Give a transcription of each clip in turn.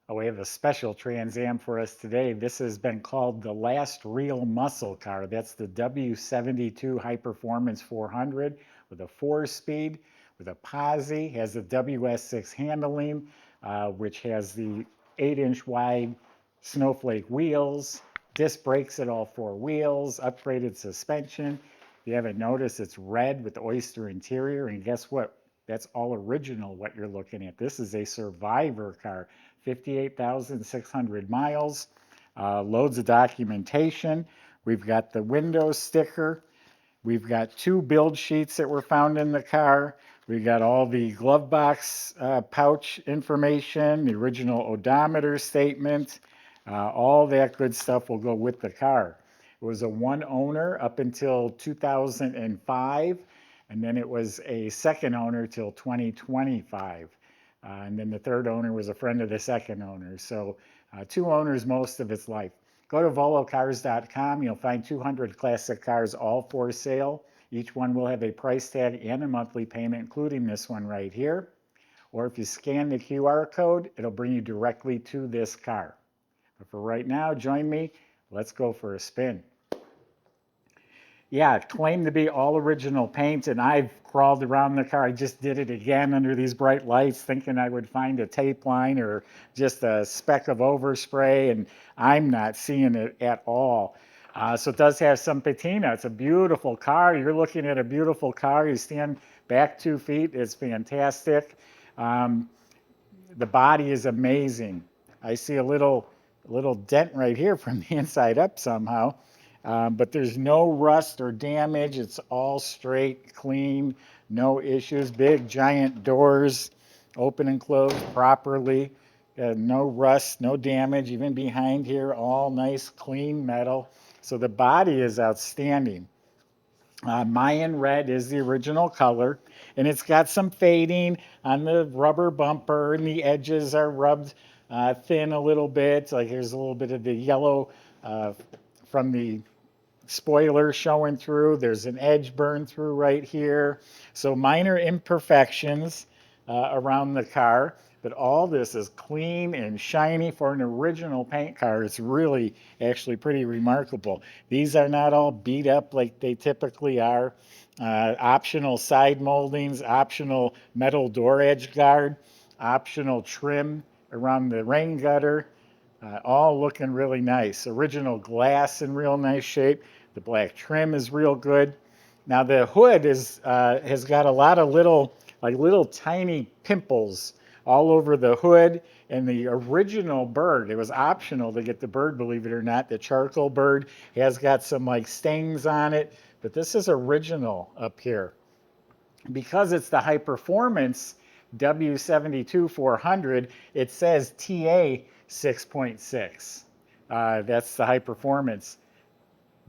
Oh, we have a special Trans Am for us today. This has been called the last real muscle car. That's the W72 High Performance 400 with a 4-speed, with a posi, has the WS6 handling, which has the 8-inch wide snowflake wheels, disc brakes at all 4 wheels, upgraded suspension. If you haven't noticed, it's red with the oyster interior. And guess what? That's all original what you're looking at. This is a survivor car. 58,600 miles, loads of documentation. We've got the window sticker. We've got 2 build sheets that were found in the car. We've got all the glove box pouch information, the original odometer statement, all that good stuff will go with the car. It was a one owner up until 2005, and then it was a second owner till 2025. And then the third owner was a friend of the second owner. So 2 owners most of its life. Go to volocars.com. You'll find 200 classic cars all for sale. Each one will have a price tag and a monthly payment, including this one right here. Or if you scan the QR code, it'll bring you directly to this car. But for right now, join me. Let's go for a spin. Yeah, it claimed to be all original paint, and I've crawled around the car. I just did it again under these bright lights, thinking I would find a tape line or just a speck of overspray, and I'm not seeing it at all. So it does have some patina. It's a beautiful car. You're looking at a beautiful car. You stand back 2 feet. It's fantastic. Um, the body is amazing. I see a little dent right here from the inside up somehow. But there's no rust or damage. It's all straight, clean, no issues. Big, giant doors, open and close properly. No rust, no damage. Even behind here, all nice, clean metal. So the body is outstanding. Mayan Red is the original color, and it's got some fading on the rubber bumper, and the edges are rubbed thin a little bit. Like here's a little bit of the yellow from the spoiler showing through. There's an edge burn through right here. So minor imperfections around the car, but all this is clean and shiny for an original paint car. It's really actually pretty remarkable. These are not all beat up like they typically are. Optional side moldings, optional metal door edge guard, optional trim around the rain gutter, all looking really nice. Original glass in real nice shape. The black trim is real good. Now the hood has got a lot of little tiny pimples all over the hood. And the original bird, it was optional to get the bird, believe it or not. The charcoal bird has got some like stings on it, but this is original up here. Because it's the high performance W72 400, it says TA 6.6. That's the high performance.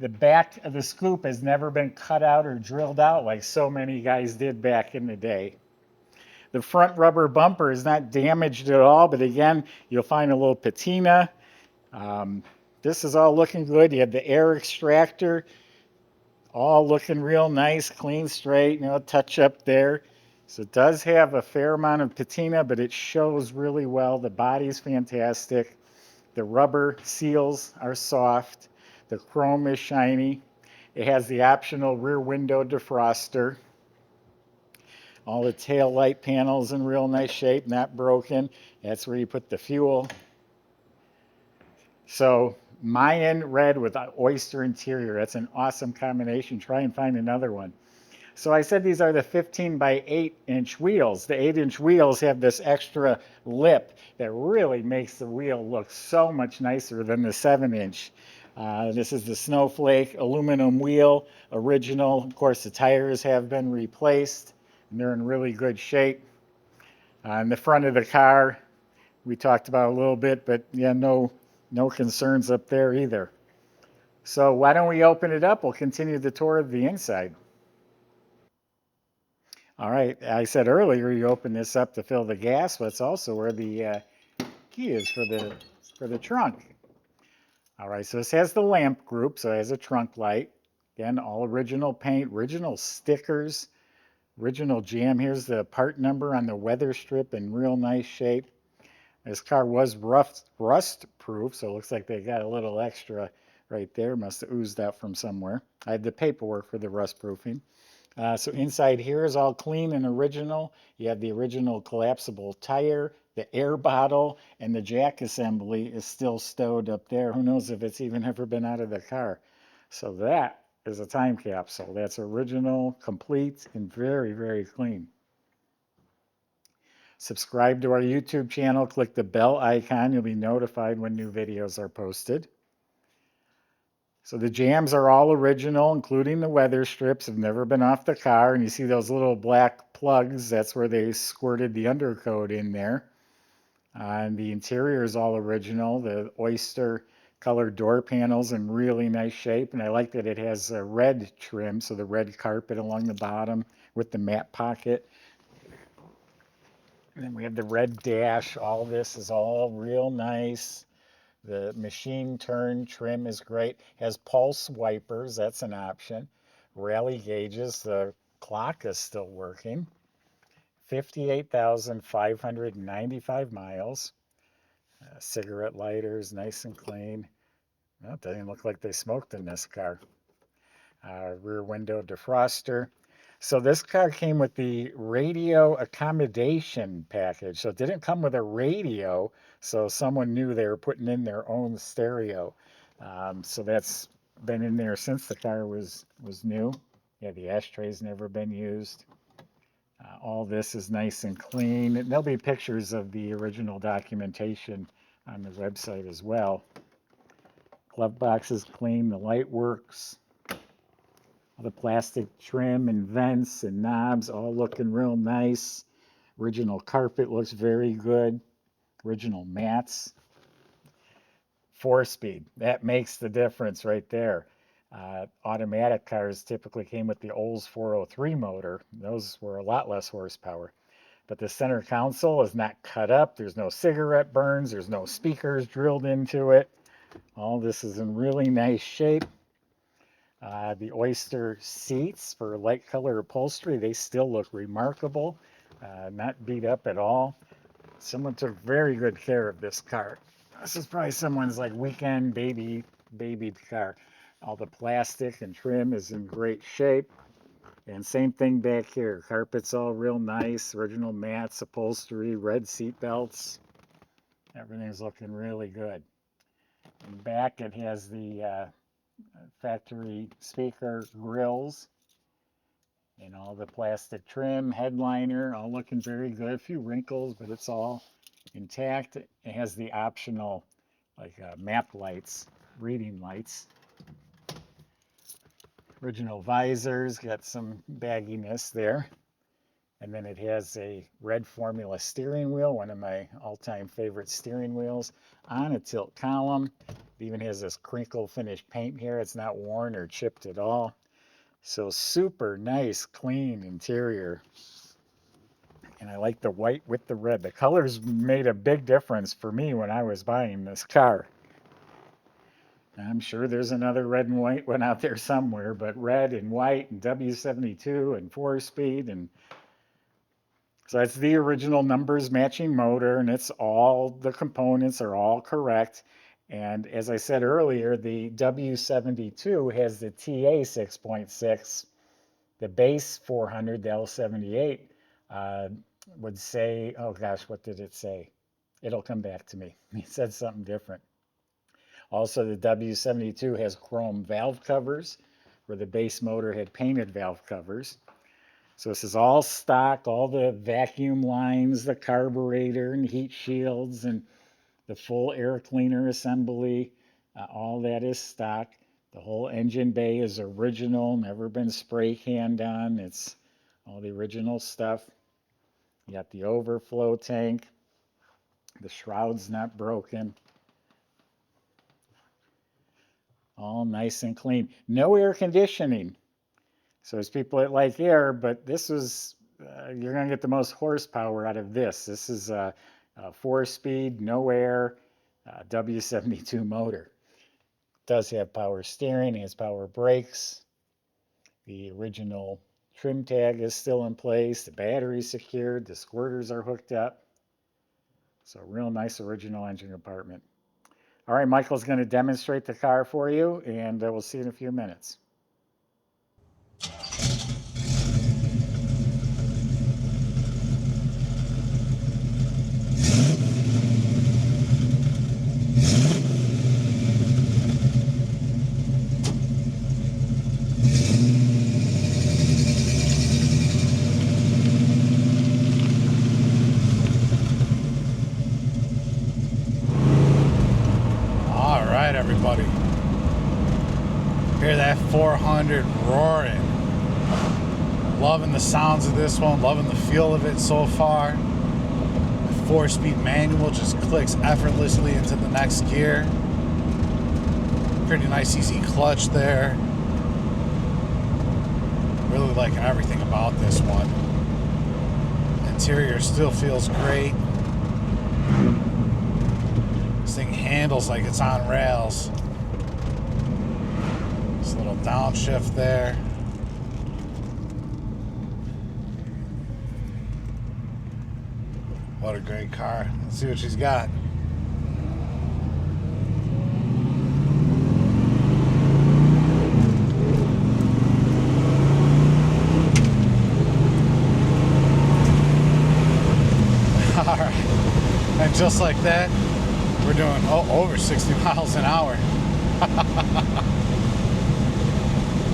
The back of the scoop has never been cut out or drilled out like so many guys did back in the day. The front rubber bumper is not damaged at all, but again, you'll find a little patina. This is all looking good. You have the air extractor, all looking real nice, clean, straight, touch up there. So it does have a fair amount of patina, but it shows really well. The body's fantastic. The rubber seals are soft. The chrome is shiny. It has the optional rear window defroster. All the tail light panels in real nice shape, not broken. That's where you put the fuel. So Mayan Red with oyster interior. That's an awesome combination. Try and find another one. So I said these are the 15 by 8-inch wheels. The 8-inch wheels have this extra lip that really makes the wheel look so much nicer than the 7-inch. This is the snowflake aluminum wheel, original. Of course, the tires have been replaced, and they're in really good shape. On the front of the car, we talked about a little bit, but yeah, no concerns up there either. So why don't we open it up? We'll continue the tour of the inside. All right, I said earlier you open this up to fill the gas, but it's also where the key is for the trunk. All right, so this has the lamp group, so it has a trunk light. Again, all original paint, original stickers, original jam. Here's the part number on the weather strip in real nice shape. This car was rust proof, so it looks like they got a little extra right there. Must have oozed out from somewhere. I had the paperwork for the rust proofing. So inside here is all clean and original. You have the original collapsible tire, the air bottle, and the jack assembly is still stowed up there. Who knows if it's even ever been out of the car. So that is a time capsule. That's original, complete, and very, very clean. Subscribe to our YouTube channel. Click the bell icon. You'll be notified when new videos are posted. So the jams are all original, including the weather strips, have never been off the car. And you see those little black plugs, that's where they squirted the undercoat in there. And the interior is all original. The oyster colored door panels in really nice shape. And I like that it has a red trim, so the red carpet along the bottom with the matte pocket. And then we have the red dash. All this is all real nice. The machine turn trim is great. Has pulse wipers, that's an option. Rally gauges, the clock is still working. 58,595 miles. Cigarette lighters, nice and clean. Well, it doesn't look like they smoked in this car. Rear window defroster. So this car came with the radio accommodation package. So it didn't come with a radio, so someone knew they were putting in their own stereo. So that's been in there since the car was new. Yeah, the ashtray's never been used. All this is nice and clean. And there'll be pictures of the original documentation on the website as well. Glove box is clean, the light works. All the plastic trim and vents and knobs all looking real nice. Original carpet looks very good. Original mats. 4-speed, that makes the difference right there. Automatic cars typically came with the Olds 403 motor. Those were a lot less horsepower. But the center console is not cut up. There's no cigarette burns. There's no speakers drilled into it. All this is in really nice shape. The oyster seats for light color upholstery, they still look remarkable, not beat up at all. Someone took very good care of this car. This is probably someone's like weekend babied car. All the plastic and trim is in great shape. And same thing back here. Carpet's all real nice, original mats, upholstery, red seat belts. Everything's looking really good. And back it has the factory speaker grills and all the plastic trim, headliner, all looking very good. A few wrinkles, but it's all intact. It has the optional like map lights, reading lights. Original visors, got some bagginess there. And then it has a red Formula steering wheel, one of my all-time favorite steering wheels, on a tilt column. It even has this crinkle finish paint here. It's not worn or chipped at all. So super nice, clean interior. And I like the white with the red. The colors made a big difference for me when I was buying this car. I'm sure there's another red and white one out there somewhere, but red and white and W72 and 4-speed. And so that's the original numbers matching motor, and it's all, the components are all correct. And as I said earlier, the W72 has the TA 6.6. The base 400, the L78, would say, oh gosh, what did it say? It'll come back to me. It said something different. Also, the W72 has chrome valve covers, where the base motor had painted valve covers. So this is all stock, all the vacuum lines, the carburetor and heat shields and the full air cleaner assembly, all that is stock. The whole engine bay is original, never been spray canned on. It's all the original stuff. You got the overflow tank. The shroud's not broken. All nice and clean. No air conditioning. So there's people that like air, but this was, you're going to get the most horsepower out of this. This is a 4-speed, no air, W72 motor. It does have power steering, it has power brakes. The original trim tag is still in place. The battery's secured. The squirters are hooked up. So real nice original engine compartment. All right, Michael's going to demonstrate the car for you, and we'll see you in a few minutes. All right, everybody. Hear that 400 roaring. Loving the sounds of this one, loving the feel of it so far. The 4-speed manual just clicks effortlessly into the next gear. Pretty nice, easy clutch there. Really liking everything about this one. Interior still feels great. This thing handles like it's on rails. This little downshift there. What a great car. Let's see what she's got. Alright. And just like that, we're doing over 60 miles an hour.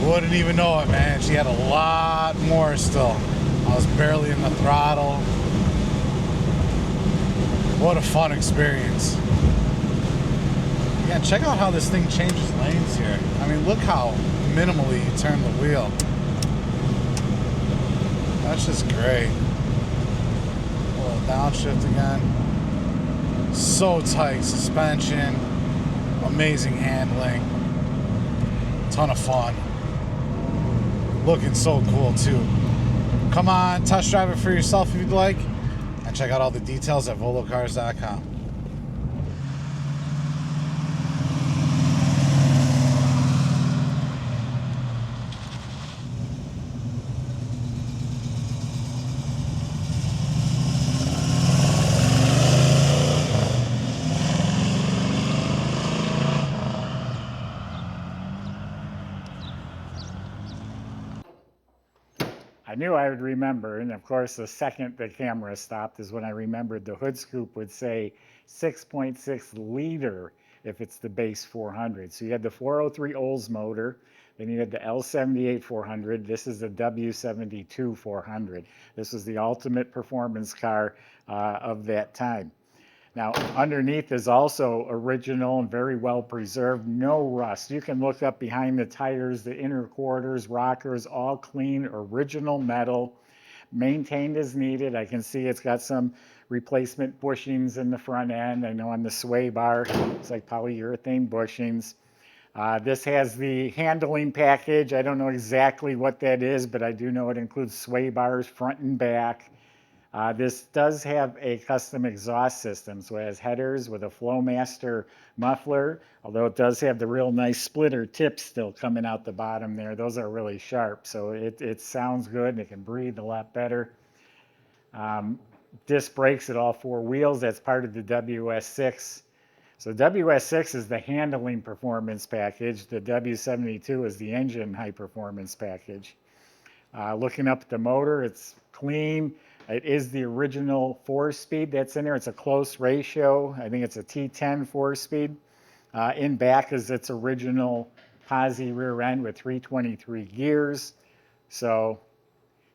Wouldn't even know it, man. She had a lot more still. I was barely in the throttle. What a fun experience. Yeah, check out how this thing changes lanes here. I mean, look how minimally you turn the wheel. That's just great. A little downshift again. So tight suspension. Amazing handling. Ton of fun. Looking so cool too. Come on, test drive it for yourself if you'd like. And check out all the details at volocars.com. I knew I would remember, and of course the second the camera stopped is when I remembered the hood scoop would say 6.6 liter if it's the base 400. So you had the 403 Olds motor, then you had the L78 400. This is the W72 400. This was the ultimate performance car of that time. Now, underneath is also original and very well preserved, no rust. You can look up behind the tires, the inner quarters, rockers, all clean, original metal, maintained as needed. I can see it's got some replacement bushings in the front end. I know on the sway bar, it's like polyurethane bushings. This has the handling package. I don't know exactly what that is, but I do know it includes sway bars front and back. This does have a custom exhaust system, so it has headers with a Flowmaster muffler, although it does have the real nice splitter tips still coming out the bottom there. Those are really sharp, so it sounds good and it can breathe a lot better. Disc brakes at all four wheels. That's part of the WS6. So WS6 is the handling performance package. The W72 is the engine high performance package. Looking up at the motor, it's clean. It is the original 4-speed that's in there. It's a close ratio. I think it's a T10 4-speed. In back is its original posi rear end with 323 gears. So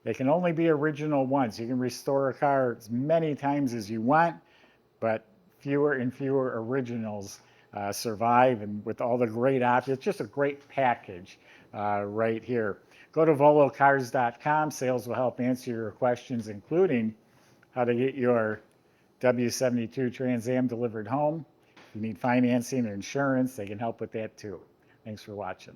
they can only be original once. You can restore a car as many times as you want, but fewer and fewer originals survive. And with all the great options, it's just a great package right here. Go to volocars.com. Sales will help answer your questions, including how to get your W72 Trans Am delivered home. If you need financing or insurance, they can help with that too. Thanks for watching.